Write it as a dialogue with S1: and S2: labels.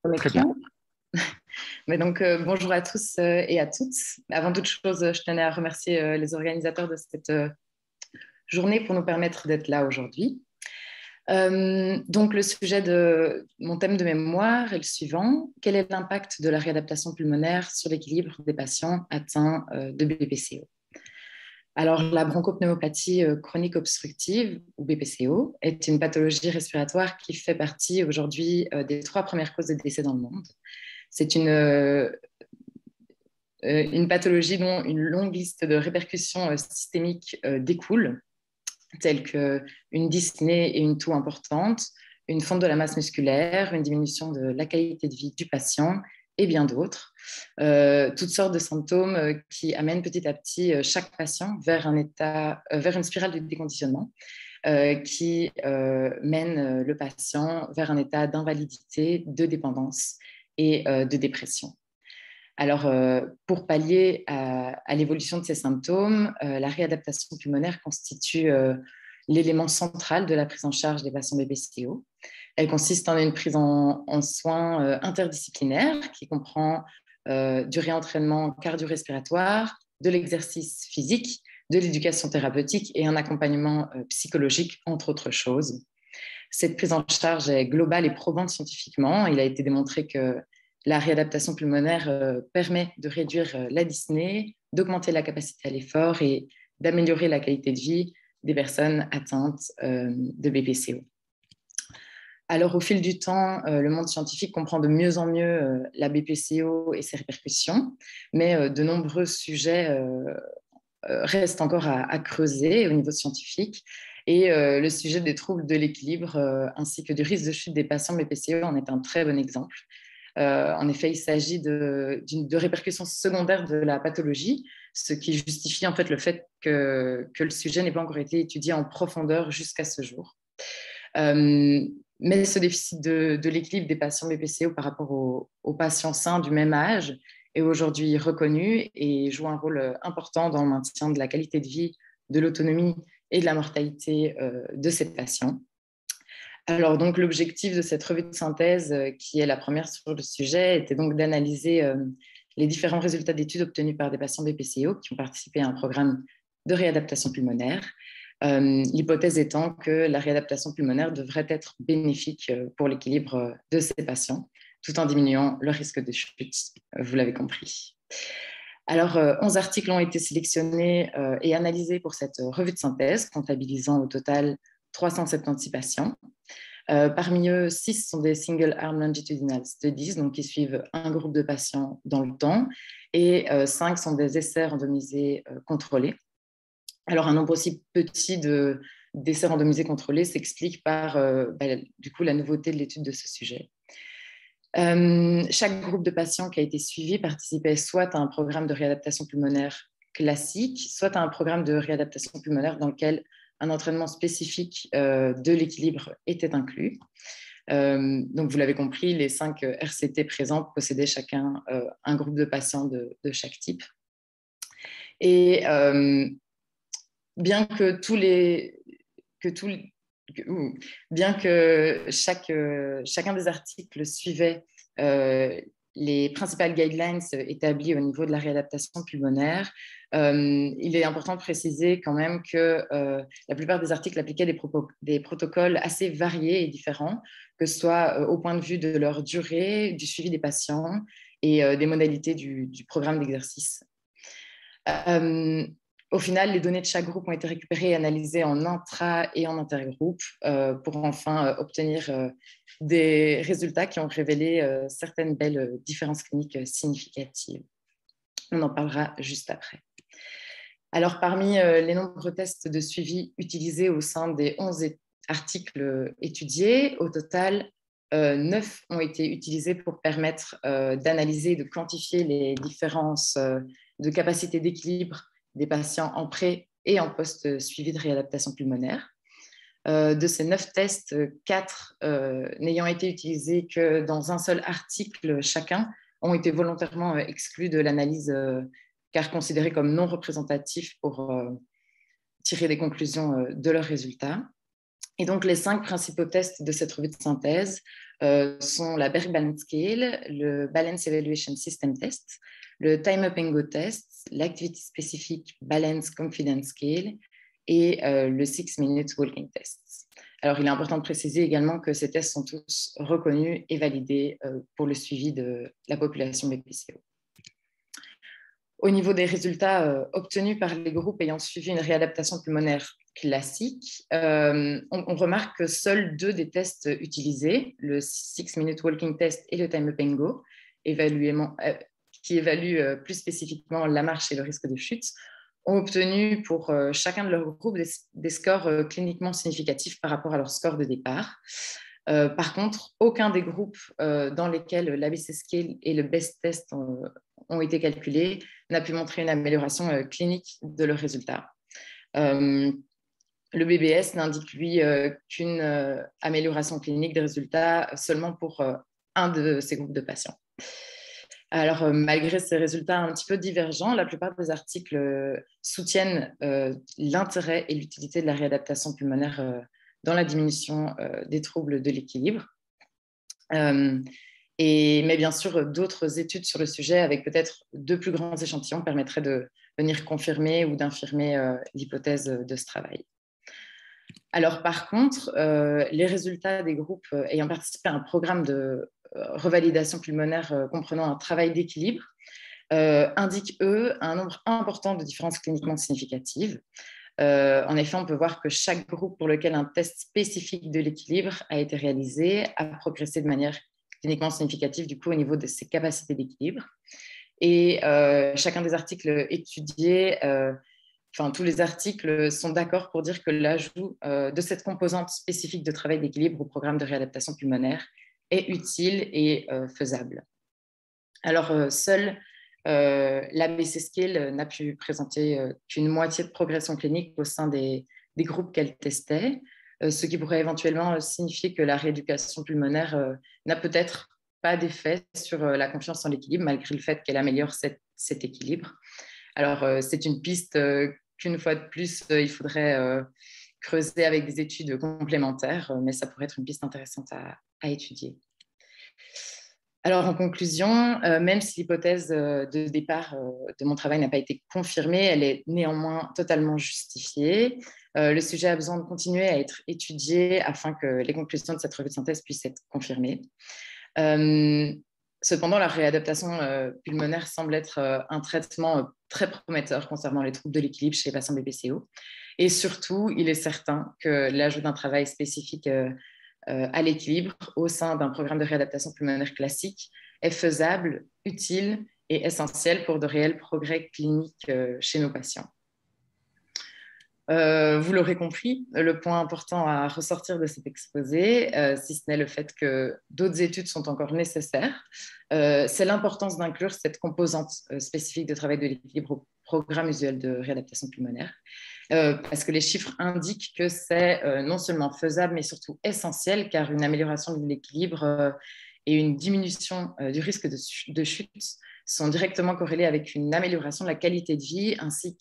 S1: Très bien.
S2: Connexion. Mais donc, bonjour à tous et à toutes. Avant toute chose, je tenais à remercier les organisateurs de cette journée pour nous permettre d'être là aujourd'hui. Donc, le sujet de mon thème de mémoire est le suivant. Quel est l'impact de la réadaptation pulmonaire sur l'équilibre des patients atteints de BPCO? Alors, la bronchopneumopathie chronique obstructive, ou BPCO, est une pathologie respiratoire qui fait partie aujourd'hui des 3 premières causes de décès dans le monde. C'est une pathologie dont une longue liste de répercussions systémiques découle, telles qu'une dyspnée et une toux importante, une fonte de la masse musculaire, une diminution de la qualité de vie du patient et bien d'autres. Toutes sortes de symptômes qui amènent petit à petit chaque patient vers vers une spirale de déconditionnement qui mène le patient vers un état d'invalidité, de dépendance et de dépression. Alors, pour pallier à l'évolution de ces symptômes, la réadaptation pulmonaire constitue l'élément central de la prise en charge des patients BPCO. Elle consiste en une prise en soins interdisciplinaire qui comprend du réentraînement cardio-respiratoire, de l'exercice physique, de l'éducation thérapeutique et un accompagnement psychologique, entre autres choses. Cette prise en charge est globale et probante scientifiquement. Il a été démontré que la réadaptation pulmonaire permet de réduire la dyspnée, d'augmenter la capacité à l'effort et d'améliorer la qualité de vie des personnes atteintes de BPCO. Alors, au fil du temps, le monde scientifique comprend de mieux en mieux la BPCO et ses répercussions, mais de nombreux sujets restent encore à creuser au niveau scientifique. Et le sujet des troubles de l'équilibre ainsi que du risque de chute des patients BPCO en est un très bon exemple. En effet, il s'agit de répercussions secondaires de la pathologie, ce qui justifie en fait le fait que le sujet n'ait pas encore été étudié en profondeur jusqu'à ce jour. Mais ce déficit de l'équilibre des patients BPCO par rapport aux patients sains du même âge est aujourd'hui reconnu et joue un rôle important dans le maintien de la qualité de vie, de l'autonomie et de la mortalité de ces patients. Alors, donc, l'objectif de cette revue de synthèse, qui est la première sur le sujet, était donc d'analyser les différents résultats d'études obtenus par des patients BPCO qui ont participé à un programme de réadaptation pulmonaire. L'hypothèse étant que la réadaptation pulmonaire devrait être bénéfique pour l'équilibre de ces patients, tout en diminuant le risque de chute, vous l'avez compris. Alors, 11 articles ont été sélectionnés et analysés pour cette revue de synthèse, comptabilisant au total 376 patients. Parmi eux, 6 sont des single arm longitudinal studies, donc qui suivent un groupe de patients dans le temps, et 5 sont des essais randomisés contrôlés. Alors, un nombre aussi petit d'essais randomisés contrôlés s'explique par du coup, la nouveauté de l'étude de ce sujet. Chaque groupe de patients qui a été suivi participait soit à un programme de réadaptation pulmonaire classique, soit à un programme de réadaptation pulmonaire dans lequel un entraînement spécifique de l'équilibre était inclus. Donc, vous l'avez compris, les 5 RCT présents possédaient chacun un groupe de patients de chaque type. Et bien que chacun des articles suivait les principales guidelines établies au niveau de la réadaptation pulmonaire, il est important de préciser quand même que la plupart des articles appliquaient des protocoles assez variés et différents, que ce soit au point de vue de leur durée, du suivi des patients et des modalités du programme d'exercice. Au final, les données de chaque groupe ont été récupérées et analysées en intra- et en intergroupe pour enfin obtenir des résultats qui ont révélé certaines belles différences cliniques significatives. On en parlera juste après. Alors, parmi les nombreux tests de suivi utilisés au sein des 11 articles étudiés, au total, 9 ont été utilisés pour permettre d'analyser et de quantifier les différences de capacité d'équilibre des patients en pré- et en post-suivi de réadaptation pulmonaire. De ces 9 tests, 4 n'ayant été utilisés que dans un seul article chacun, ont été volontairement exclus de l'analyse car considérés comme non représentatifs pour tirer des conclusions de leurs résultats. Et donc, les 5 principaux tests de cette revue de synthèse sont la Berg Balance Scale, le Balance Evaluation System Test, le Time Up and Go Test, l'Activity Specific Balance Confidence Scale et le 6 Minute Walking Test. Alors, il est important de préciser également que ces tests sont tous reconnus et validés pour le suivi de la population BPCO. Au niveau des résultats obtenus par les groupes ayant suivi une réadaptation pulmonaire classique, on remarque que seuls 2 des tests utilisés, le 6 Minute Walking Test et le Time Up and Go, qui évaluent plus spécifiquement la marche et le risque de chute, ont obtenu pour chacun de leurs groupes des scores cliniquement significatifs par rapport à leur score de départ. Par contre, aucun des groupes dans lesquels l'ABC Scale et le BEST Test ont été calculés n'a pu montrer une amélioration clinique de leurs résultats. Le BBS n'indique, lui, qu'une amélioration clinique des résultats seulement pour un de ces groupes de patients. Alors, malgré ces résultats un petit peu divergents, la plupart des articles soutiennent l'intérêt et l'utilité de la réadaptation pulmonaire dans la diminution des troubles de l'équilibre. Mais bien sûr, d'autres études sur le sujet, avec peut-être 2 plus grands échantillons, permettraient de venir confirmer ou d'infirmer l'hypothèse de ce travail. Alors, par contre, les résultats des groupes ayant participé à un programme de revalidation pulmonaire comprenant un travail d'équilibre indiquent, eux, un nombre important de différences cliniquement significatives. En effet, on peut voir que chaque groupe pour lequel un test spécifique de l'équilibre a été réalisé a progressé de manière cliniquement significative du coup au niveau de ses capacités d'équilibre. Et chacun des articles étudiés, tous les articles sont d'accord pour dire que l'ajout de cette composante spécifique de travail d'équilibre au programme de réadaptation pulmonaire est utile et faisable. Alors, seul l'ABC Scale n'a pu présenter qu'une moitié de progression clinique au sein des groupes qu'elle testait, ce qui pourrait éventuellement signifier que la rééducation pulmonaire n'a peut-être pas d'effet sur la confiance en l'équilibre, malgré le fait qu'elle améliore cet équilibre. Alors, c'est une piste qu'une fois de plus, il faudrait creuser avec des études complémentaires, mais ça pourrait être une piste intéressante à étudier. Alors, en conclusion, même si l'hypothèse de départ de mon travail n'a pas été confirmée, elle est néanmoins totalement justifiée. Le sujet a besoin de continuer à être étudié afin que les conclusions de cette revue de synthèse puissent être confirmées. Cependant, la réadaptation pulmonaire semble être un traitement très prometteur concernant les troubles de l'équilibre chez les patients BPCO. Et surtout, il est certain que l'ajout d'un travail spécifique à l'équilibre au sein d'un programme de réadaptation pulmonaire classique est faisable, utile et essentiel pour de réels progrès cliniques chez nos patients. Vous l'aurez compris, le point important à ressortir de cet exposé, si ce n'est le fait que d'autres études sont encore nécessaires, c'est l'importance d'inclure cette composante spécifique de travail de l'équilibre au programme usuel de réadaptation pulmonaire, parce que les chiffres indiquent que c'est non seulement faisable, mais surtout essentiel, car une amélioration de l'équilibre et une diminution du risque de chute sont directement corrélées avec une amélioration de la qualité de vie, ainsi